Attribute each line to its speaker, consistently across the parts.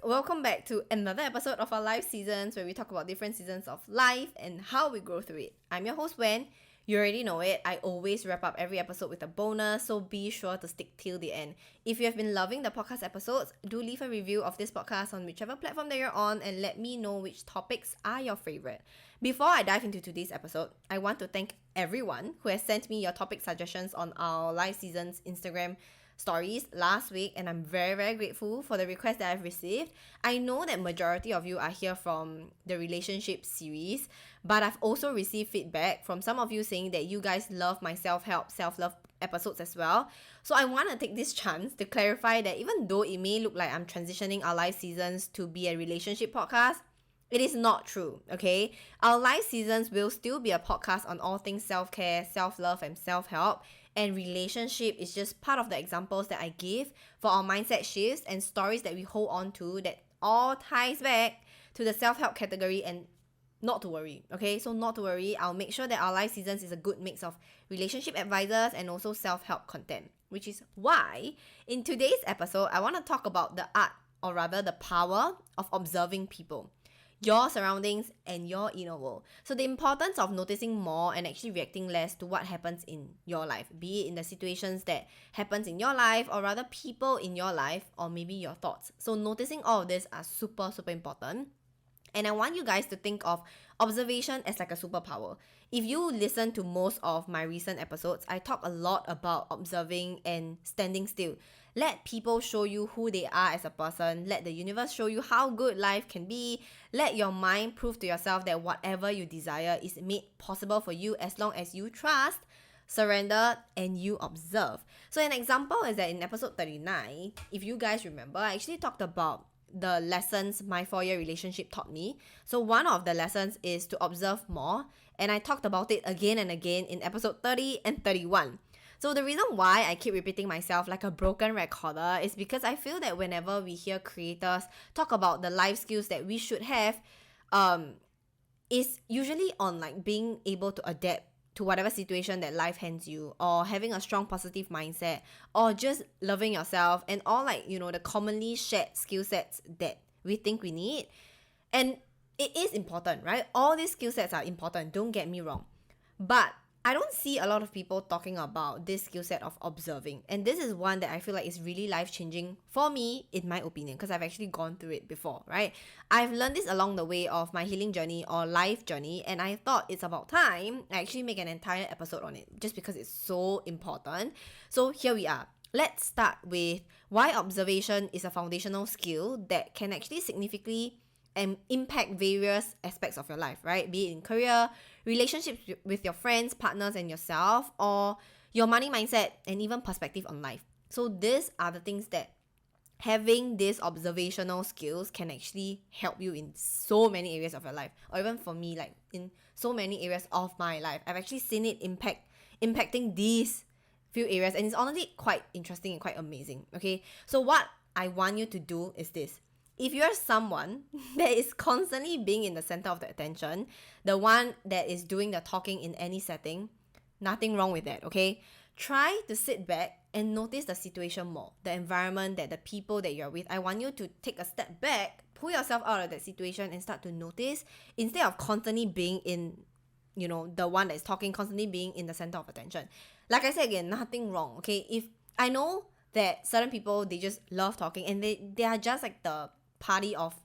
Speaker 1: welcome back to another episode of our life seasons where we talk about different seasons of life and how we grow through it. I'm your host, Wen. You already know it. I always wrap up every episode with a bonus, so be sure to stick till the end. If you have been loving the podcast episodes, do leave a review of this podcast on whichever platform that you're on and let me know which topics are your favorite. Before I dive into today's episode, I want to thank everyone who has sent me your topic suggestions on our live seasons Instagram stories last week, and I'm very grateful for the requests that I've received. I know that majority of you are here from the relationship series, but I've also received feedback from some of you saying that you guys love my self-help, self-love episodes as well. So I want to take this chance to clarify that even though it may look like I'm transitioning our live seasons to be a relationship podcast, it is not true, okay? Our live seasons will still be a podcast on all things self-care, self-love, and self-help. And relationship is just part of the examples that I give for our mindset shifts and stories that we hold on to that all ties back to the self-help category. And not to worry, okay? So not to worry, I'll make sure that our live seasons is a good mix of relationship advisors and also self-help content, which is why in today's episode, I want to talk about the art, or rather the power of observing people, your surroundings, and your inner world. So the importance of noticing more and actually reacting less to what happens in your life, be it in the situations that happens in your life, or rather people in your life, or maybe your thoughts. So noticing all of this are super important. And I want you guys to think of observation as like a superpower. If you listen to most of my recent episodes, I talk a lot about observing and standing still. Let people show you who they are as a person. Let the universe show you how good life can be. Let your mind prove to yourself that whatever you desire is made possible for you as long as you trust, surrender, and you observe. So an example is that in episode 39, if you guys remember, I actually talked about the lessons my 4-year relationship taught me. So one of the lessons is to observe more, and I talked about it again and again in episode 30 and 31. So the reason why I keep repeating myself like a broken recorder is because I feel that whenever we hear creators talk about the life skills that we should have, is usually on like being able to adapt to whatever situation that life hands you, or having a strong positive mindset, or just loving yourself, and all like, the commonly shared skill sets that we think we need. And it is important, right? All these skill sets are important, don't get me wrong. But I don't see a lot of people talking about this skill set of observing. And this is one that I feel like is really life-changing for me, in my opinion, because I've actually gone through it before, right? I've learned this along the way of my healing journey or life journey, and I thought it's about time I actually make an entire episode on it, just because it's so important. So here we are. Let's start with why observation is a foundational skill that can actually significantly impact various aspects of your life, right? Be it in career, relationships with your friends, partners, and yourself, or your money mindset, and even perspective on life. So these are the things that having these observational skills can actually help you in so many areas of your life, or even for me, like in so many areas of my life. I've actually seen it impacting these few areas, and it's honestly quite interesting and quite amazing. Okay, so what I want you to do is this. If you're someone that is constantly being in the center of the attention, the one that is doing the talking in any setting, nothing wrong with that, okay? Try to sit back and notice the situation more, the environment, that the people that you're with. I want you to take a step back, pull yourself out of that situation and start to notice, instead of constantly being in, the one that is talking, constantly being in the center of attention. Like I said again, nothing wrong, okay? If I know that certain people, they just love talking, and they are just like the party of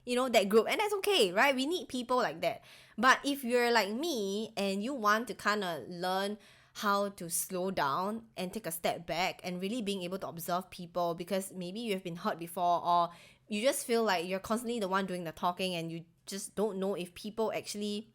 Speaker 1: that group, and that's okay, right? We need people like that. But if you're like me and you want to kind of learn how to slow down and take a step back and really being able to observe people, because maybe you have been hurt before, or you just feel like you're constantly the one doing the talking and you just don't know if people actually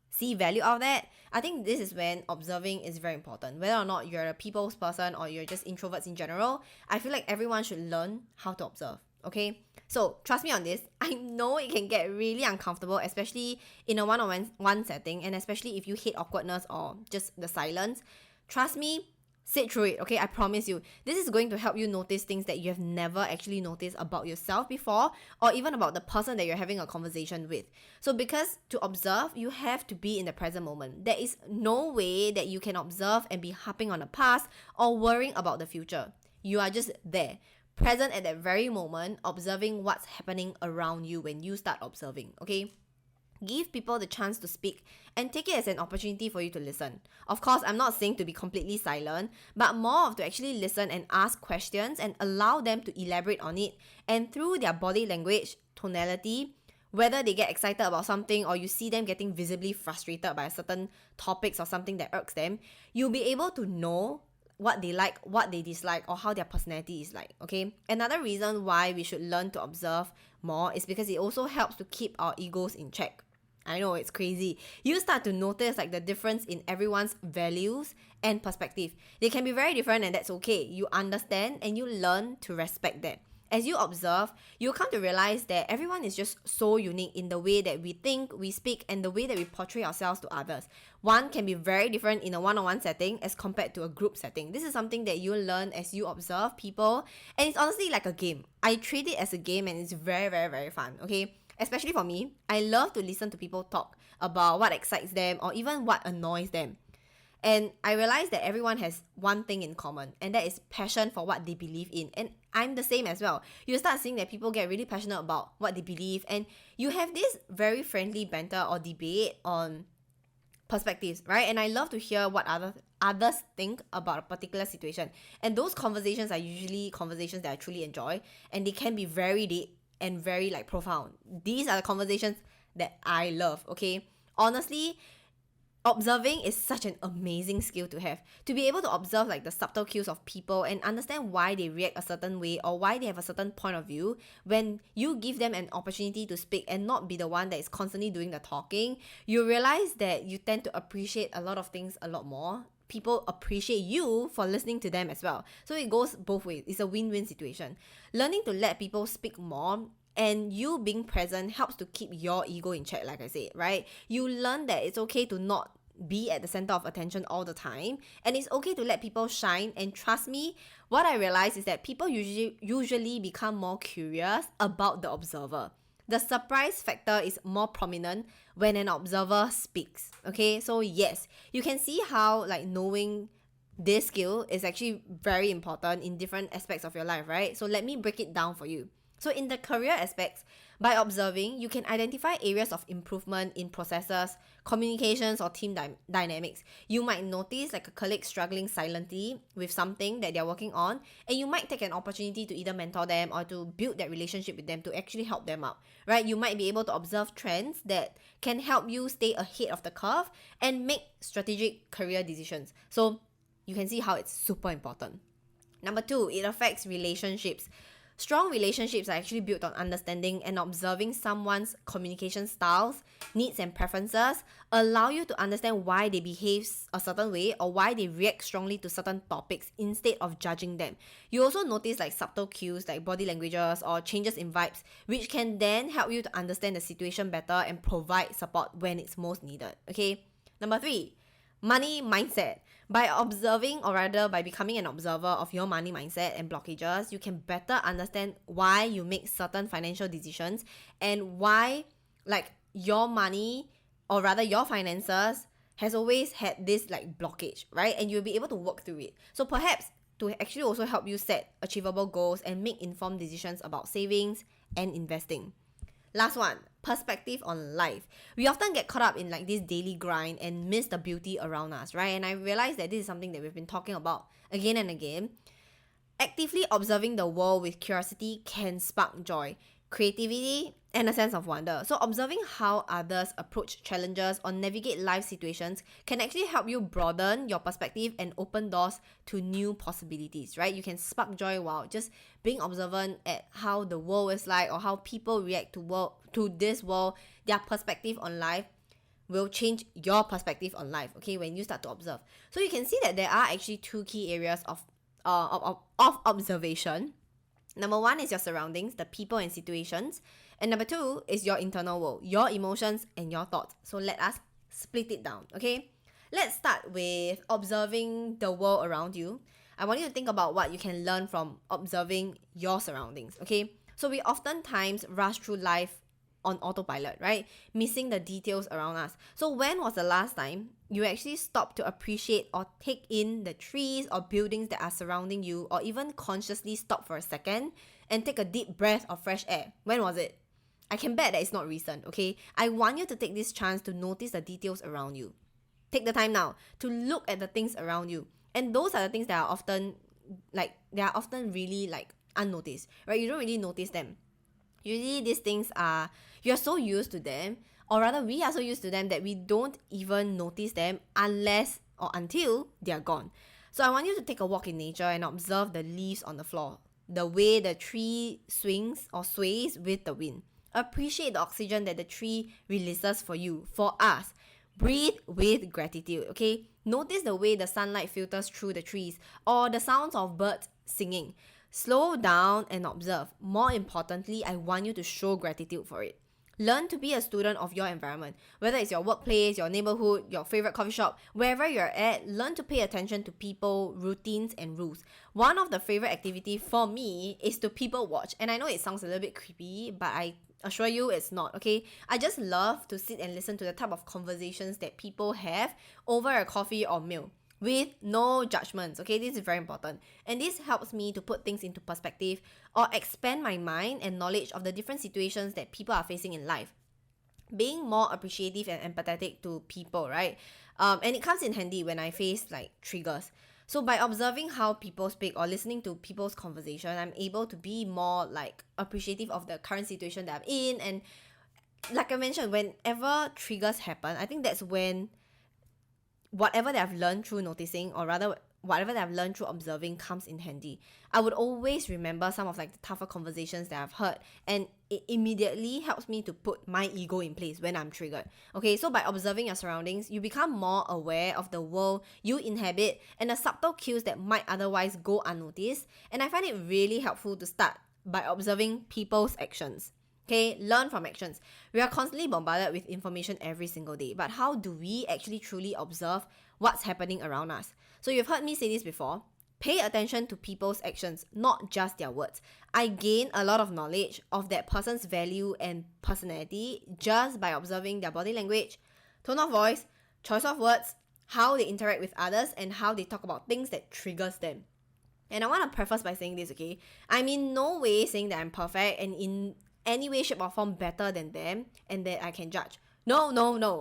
Speaker 1: see value out of that, I think this is when observing is very important. Whether or not you're a people's person or you're just introverts in general, I feel like everyone should learn how to observe. Okay, so trust me on this. I know it can get really uncomfortable, especially in a one-on-one setting, and especially if you hate awkwardness or just the silence. Trust me, sit through it, okay? I promise you. This is going to help you notice things that you have never actually noticed about yourself before, or even about the person that you're having a conversation with. So because to observe, you have to be in the present moment. There is no way that you can observe and be harping on the past or worrying about the future. You are just there, present at that very moment, observing what's happening around you when you start observing, okay? Give people the chance to speak and take it as an opportunity for you to listen. Of course, I'm not saying to be completely silent, but more of to actually listen and ask questions and allow them to elaborate on it. And through their body language, tonality, whether they get excited about something or you see them getting visibly frustrated by certain topics or something that irks them, you'll be able to know what they like, what they dislike, or how their personality is like, okay? Another reason why we should learn to observe more is because it also helps to keep our egos in check. I know, it's crazy. You start to notice like the difference in everyone's values and perspective. They can be very different and that's okay. You understand and you learn to respect that. As you observe, you'll come to realize that everyone is just so unique in the way that we think, we speak, and the way that we portray ourselves to others. One can be very different in a one-on-one setting as compared to a group setting. This is something that you learn as you observe people, and it's honestly like a game. I treat it as a game and it's very, very, very fun, okay? Especially for me, I love to listen to people talk about what excites them or even what annoys them. And I realized that everyone has one thing in common, and that is passion for what they believe in. And I'm the same as well. You start seeing that people get really passionate about what they believe, and you have this very friendly banter or debate on perspectives, right? And I love to hear what others think about a particular situation. And those conversations are usually conversations that I truly enjoy, and they can be very deep and very like profound. These are the conversations that I love, okay? Honestly, observing is such an amazing skill to have. To be able to observe like the subtle cues of people and understand why they react a certain way or why they have a certain point of view, when you give them an opportunity to speak and not be the one that is constantly doing the talking, you realize that you tend to appreciate a lot of things a lot more. People appreciate you for listening to them as well. So it goes both ways. It's a win-win situation. Learning to let people speak more and you being present helps to keep your ego in check, like I said, right? You learn that it's okay to not be at the center of attention all the time, and it's okay to let people shine. And trust me, what I realize is that people usually become more curious about the observer. The surprise factor is more prominent when an observer speaks, okay? So yes, you can see how like knowing this skill is actually very important in different aspects of your life, right? So let me break it down for you. So in the career aspects, by observing, you can identify areas of improvement in processes, communications, or team dynamics. You might notice like a colleague struggling silently with something that they're working on, and you might take an opportunity to either mentor them or to build that relationship with them to actually help them out, right? You might be able to observe trends that can help you stay ahead of the curve and make strategic career decisions. So you can see how it's super important. Number 2, it affects relationships. Strong relationships are actually built on understanding and observing someone's communication styles, needs, and preferences, allow you to understand why they behave a certain way or why they react strongly to certain topics instead of judging them. You also notice like subtle cues like body languages or changes in vibes, which can then help you to understand the situation better and provide support when it's most needed. Okay. Number 3, money mindset. By observing, or rather by becoming an observer of your money mindset and blockages, you can better understand why you make certain financial decisions and why like your money, or rather your finances, has always had this like blockage, right? And you'll be able to work through it. So perhaps to actually also help you set achievable goals and make informed decisions about savings and investing. Last one, perspective on life. We often get caught up in like this daily grind and miss the beauty around us, right? And I realize that this is something that we've been talking about again and again. Actively observing the world with curiosity can spark joy, creativity, and a sense of wonder. So observing how others approach challenges or navigate life situations can actually help you broaden your perspective and open doors to new possibilities, right? You can spark joy while just being observant at how the world is like or how people react to this world. Their perspective on life will change your perspective on life, okay, when you start to observe. So you can see that there are actually 2 key areas of observation. Number 1 is your surroundings, the people and situations. And number 2 is your internal world, your emotions and your thoughts. So let us split it down, okay? Let's start with observing the world around you. I want you to think about what you can learn from observing your surroundings, okay? So we oftentimes rush through life on autopilot, right? Missing the details around us. So when was the last time you actually stopped to appreciate or take in the trees or buildings that are surrounding you, or even consciously stop for a second and take a deep breath of fresh air? When was it? I can bet that it's not recent, okay? I want you to take this chance to notice the details around you. Take the time now to look at the things around you. And those are the things that are often really unnoticed, right? You don't really notice them. Usually these things are, you're so used to them, or rather we are so used to them that we don't even notice them unless or until they're gone. So I want you to take a walk in nature and observe the leaves on the floor, the way the tree swings or sways with the wind. Appreciate the oxygen that the tree releases for you, for us. Breathe with gratitude, okay? Notice the way the sunlight filters through the trees or the sounds of birds singing. Slow down and observe. More importantly, I want you to show gratitude for it. Learn to be a student of your environment. Whether it's your workplace, your neighborhood, your favorite coffee shop, wherever you're at, learn to pay attention to people, routines, and rules. One of the favorite activity for me is to people watch. And I know it sounds a little bit creepy, but I assure you it's not, okay? I just love to sit and listen to the type of conversations that people have over a coffee or meal with no judgments, okay? This is very important. And this helps me to put things into perspective or expand my mind and knowledge of the different situations that people are facing in life. Being more appreciative and empathetic to people, right? And it comes in handy when I face triggers. So by observing how people speak or listening to people's conversation, I'm able to be more appreciative of the current situation that I'm in. And like I mentioned, whenever triggers happen, I think that's when whatever that I've learned through noticing, or rather whatever that I've learned through observing, comes in handy. I would always remember some of the tougher conversations that I've heard, and it immediately helps me to put my ego in place when I'm triggered. Okay, so by observing your surroundings, you become more aware of the world you inhabit and the subtle cues that might otherwise go unnoticed. And I find it really helpful to start by observing people's actions. Okay, learn from actions. We are constantly bombarded with information every single day, but how do we actually truly observe what's happening around us? So you've heard me say this before. Pay attention to people's actions, not just their words. I gain a lot of knowledge of that person's value and personality just by observing their body language, tone of voice, choice of words, how they interact with others, and how they talk about things that triggers them. And I want to preface by saying this, okay? I'm in no way saying that I'm perfect and in any way, shape, or form better than them and that I can judge. No,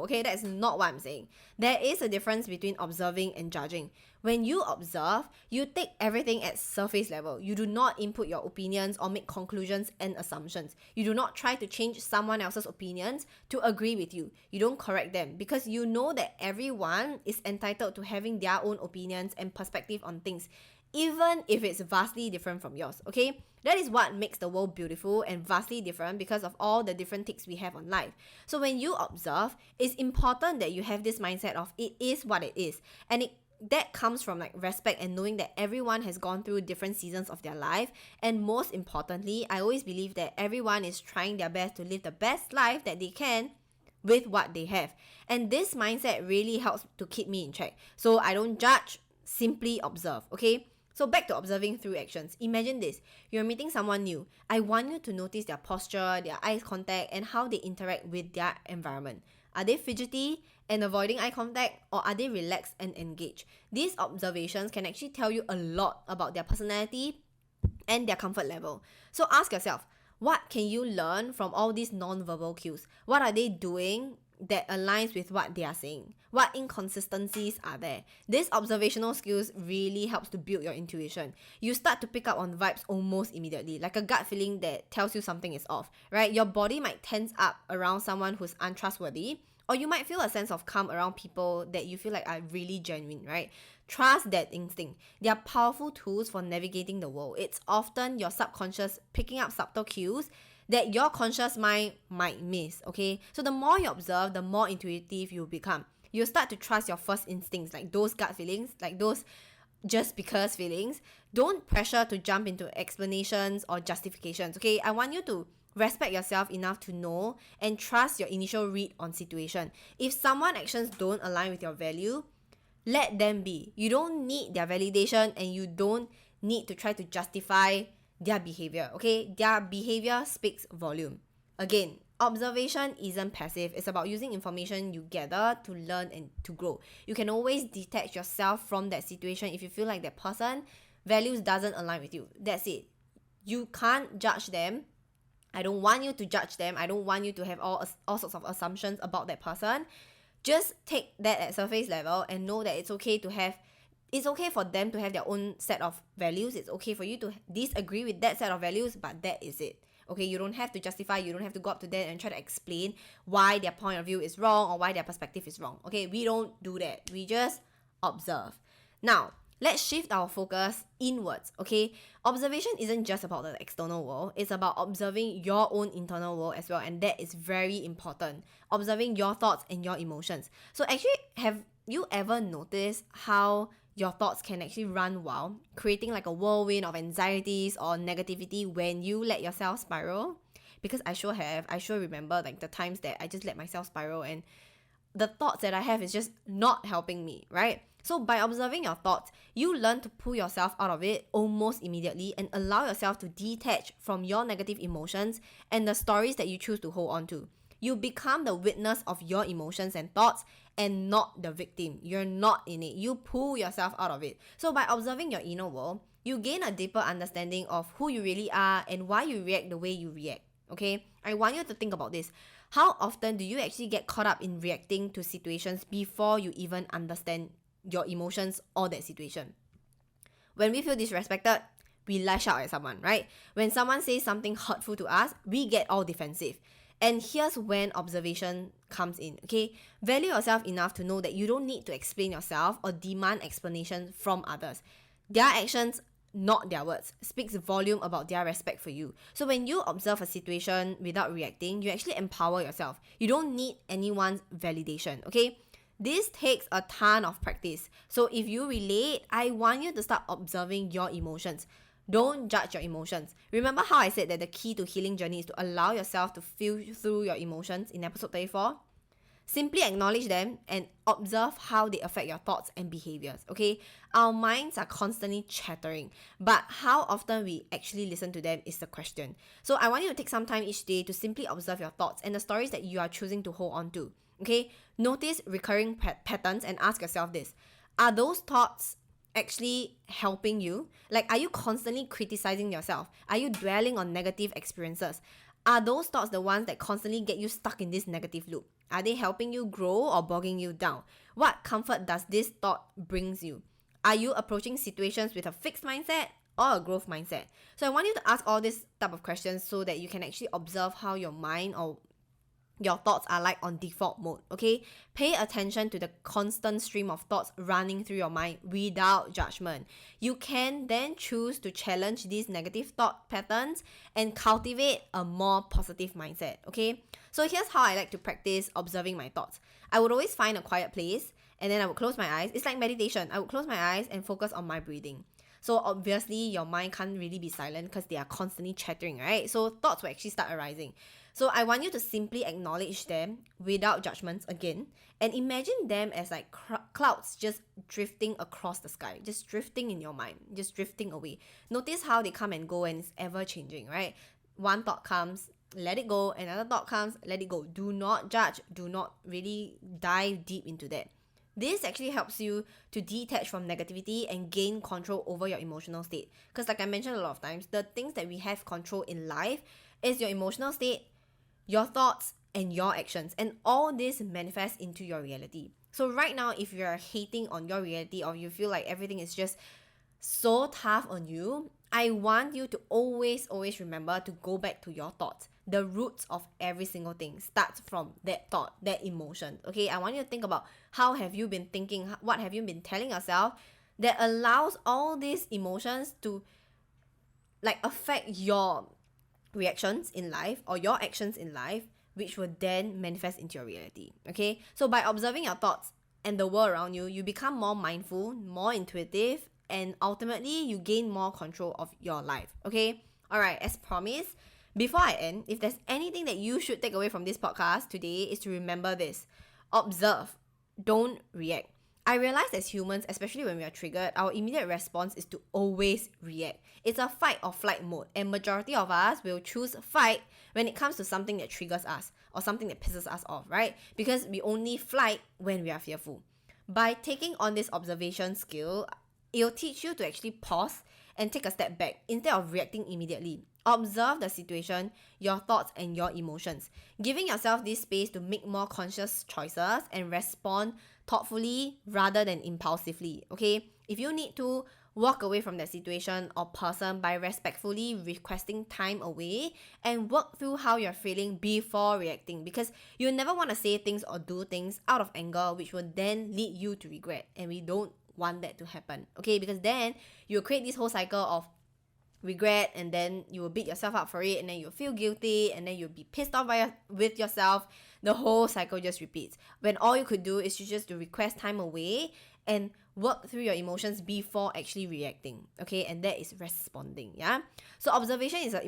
Speaker 1: okay? That's not what I'm saying. There is a difference between observing and judging. When you observe, you take everything at surface level. You do not input your opinions or make conclusions and assumptions. You do not try to change someone else's opinions to agree with you. You don't correct them because you know that everyone is entitled to having their own opinions and perspective on things, even if it's vastly different from yours, okay? That is what makes the world beautiful and vastly different because of all the different takes we have on life. So when you observe, it's important that you have this mindset of it is what it is. And that comes from respect and knowing that everyone has gone through different seasons of their life. And most importantly, I always believe that everyone is trying their best to live the best life that they can with what they have. And this mindset really helps to keep me in check. So I don't judge, simply observe, okay? So back to observing through actions. Imagine this. You're meeting someone new. I want you to notice their posture, their eye contact, and how they interact with their environment. Are they fidgety and avoiding eye contact, or are they relaxed and engaged? These observations can actually tell you a lot about their personality and their comfort level. So ask yourself, what can you learn from all these non-verbal cues? What are they doing that aligns with what they are saying? What inconsistencies are there? This observational skills really helps to build your intuition. You start to pick up on vibes almost immediately, like a gut feeling that tells you something is off, right? Your body might tense up around someone who's untrustworthy, or you might feel a sense of calm around people that you feel like are really genuine, right? Trust that instinct. They are powerful tools for navigating the world. It's often your subconscious picking up subtle cues that your conscious mind might miss, okay? So the more you observe, the more intuitive you become. You'll start to trust your first instincts, like those gut feelings, like those just because feelings. Don't pressure to jump into explanations or justifications, okay? I want you to respect yourself enough to know and trust your initial read on situation. If someone's actions don't align with your value, let them be. You don't need their validation and you don't need to try to justify their behavior, okay? Their behavior speaks volume. Again, observation isn't passive. It's about using information you gather to learn and to grow. You can always detach yourself from that situation if you feel like that person values doesn't align with you. That's it. You can't judge them. I don't want you to judge them. I don't want you to have all sorts of assumptions about that person. Just take that at surface level and know that it's okay for them to have their own set of values. It's okay for you to disagree with that set of values, but that is it. Okay, you don't have to justify, you don't have to go up to them and try to explain why their point of view is wrong or why their perspective is wrong. Okay, we don't do that. We just observe. Now, let's shift our focus inwards, okay? Observation isn't just about the external world. It's about observing your own internal world as well, and that is very important. Observing your thoughts and your emotions. So actually, have you ever noticed how your thoughts can actually run wild, creating like a whirlwind of anxieties or negativity when you let yourself spiral? Because I sure have. I sure remember like the times that I just let myself spiral and the thoughts that I have is just not helping me, right? So by observing your thoughts, you learn to pull yourself out of it almost immediately and allow yourself to detach from your negative emotions and the stories that you choose to hold on to. You become the witness of your emotions and thoughts and not the victim. You're not in it. You pull yourself out of it. So by observing your inner world, you gain a deeper understanding of who you really are and why you react the way you react. Okay? I want you to think about this. How often do you actually get caught up in reacting to situations before you even understand your emotions or that situation? When we feel disrespected, we lash out at someone, right? When someone says something hurtful to us, we get all defensive. And here's when observation comes in, okay? Value yourself enough to know that you don't need to explain yourself or demand explanation from others. Their actions, not their words, speaks volume about their respect for you. So when you observe a situation without reacting, you actually empower yourself. You don't need anyone's validation, okay? This takes a ton of practice. So if you relate, I want you to start observing your emotions. Don't judge your emotions. Remember how I said that the key to healing journey is to allow yourself to feel through your emotions in episode 34? Simply acknowledge them and observe how they affect your thoughts and behaviors, okay? Our minds are constantly chattering, but how often we actually listen to them is the question. So I want you to take some time each day to simply observe your thoughts and the stories that you are choosing to hold on to, okay? Notice recurring patterns and ask yourself this. Are those thoughts actually helping you? Like, are you constantly criticizing yourself? Are you dwelling on negative experiences? Are those thoughts the ones that constantly get you stuck in this negative loop? Are they helping you grow or bogging you down? What comfort does this thought brings you? Are you approaching situations with a fixed mindset or a growth mindset? So I want you to ask all these type of questions so that you can actually observe how your mind or your thoughts are like on default mode, okay? Pay attention to the constant stream of thoughts running through your mind without judgment. You can then choose to challenge these negative thought patterns and cultivate a more positive mindset, okay? So here's how I like to practice observing my thoughts. I would always find a quiet place and then I would close my eyes. It's like meditation. I would close my eyes and focus on my breathing. So obviously your mind can't really be silent because they are constantly chattering, right? So thoughts will actually start arising. So I want you to simply acknowledge them without judgments again and imagine them as like clouds just drifting across the sky, just drifting in your mind, just drifting away. Notice how they come and go and it's ever changing, right? One thought comes, let it go. Another thought comes, let it go. Do not judge. Do not really dive deep into that. This actually helps you to detach from negativity and gain control over your emotional state. Because like I mentioned a lot of times, the things that we have control in life is your emotional state, your thoughts, and your actions. And all this manifests into your reality. So right now, if you're hating on your reality or you feel like everything is just so tough on you, I want you to always remember to go back to your thoughts. The roots of every single thing starts from that thought, that emotion. Okay, I want you to think about how have you been thinking, what have you been telling yourself that allows all these emotions to like affect your reactions in life or your actions in life, which will then manifest into your reality. Okay, so by observing your thoughts and the world around you, you become more mindful, more intuitive, and ultimately you gain more control of your life. Okay, all right, as promised, before I end, if there's anything that you should take away from this podcast today is to remember this. Observe, don't react. I realize as humans, especially when we are triggered, our immediate response is to always react. It's a fight or flight mode, and majority of us will choose fight when it comes to something that triggers us or something that pisses us off, right? Because we only flight when we are fearful. By taking on this observation skill, it'll teach you to actually pause and take a step back instead of reacting immediately. Observe the situation, your thoughts, and your emotions, giving yourself this space to make more conscious choices and respond thoughtfully rather than impulsively. Okay, if you need to, walk away from that situation or person by respectfully requesting time away and work through how you're feeling before reacting, because you never want to say things or do things out of anger, which will then lead you to regret, and we don't want that to happen. Okay, because then you'll create this whole cycle of regret, and then you will beat yourself up for it, and then you'll feel guilty, and then you'll be pissed off with yourself. The whole cycle just repeats, when all you could do is just to request time away and work through your emotions before actually reacting. Okay, and that is responding. Yeah, so observation is an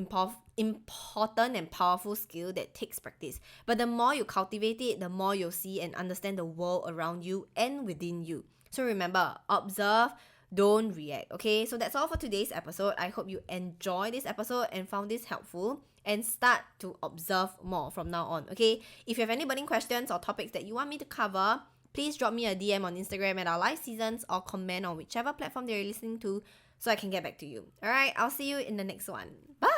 Speaker 1: important and powerful skill that takes practice, but the more you cultivate it, the more you'll see and understand the world around you and within you. So remember, observe, don't react. Okay, so that's all for today's episode. I hope you enjoyed this episode and found this helpful, and start to observe more from now on. Okay, if you have any burning questions or topics that you want me to cover, please drop me a DM on Instagram at Our Life Seasons, or comment on whichever platform that you're listening to so I can get back to you. Alright, I'll see you in the next one. Bye.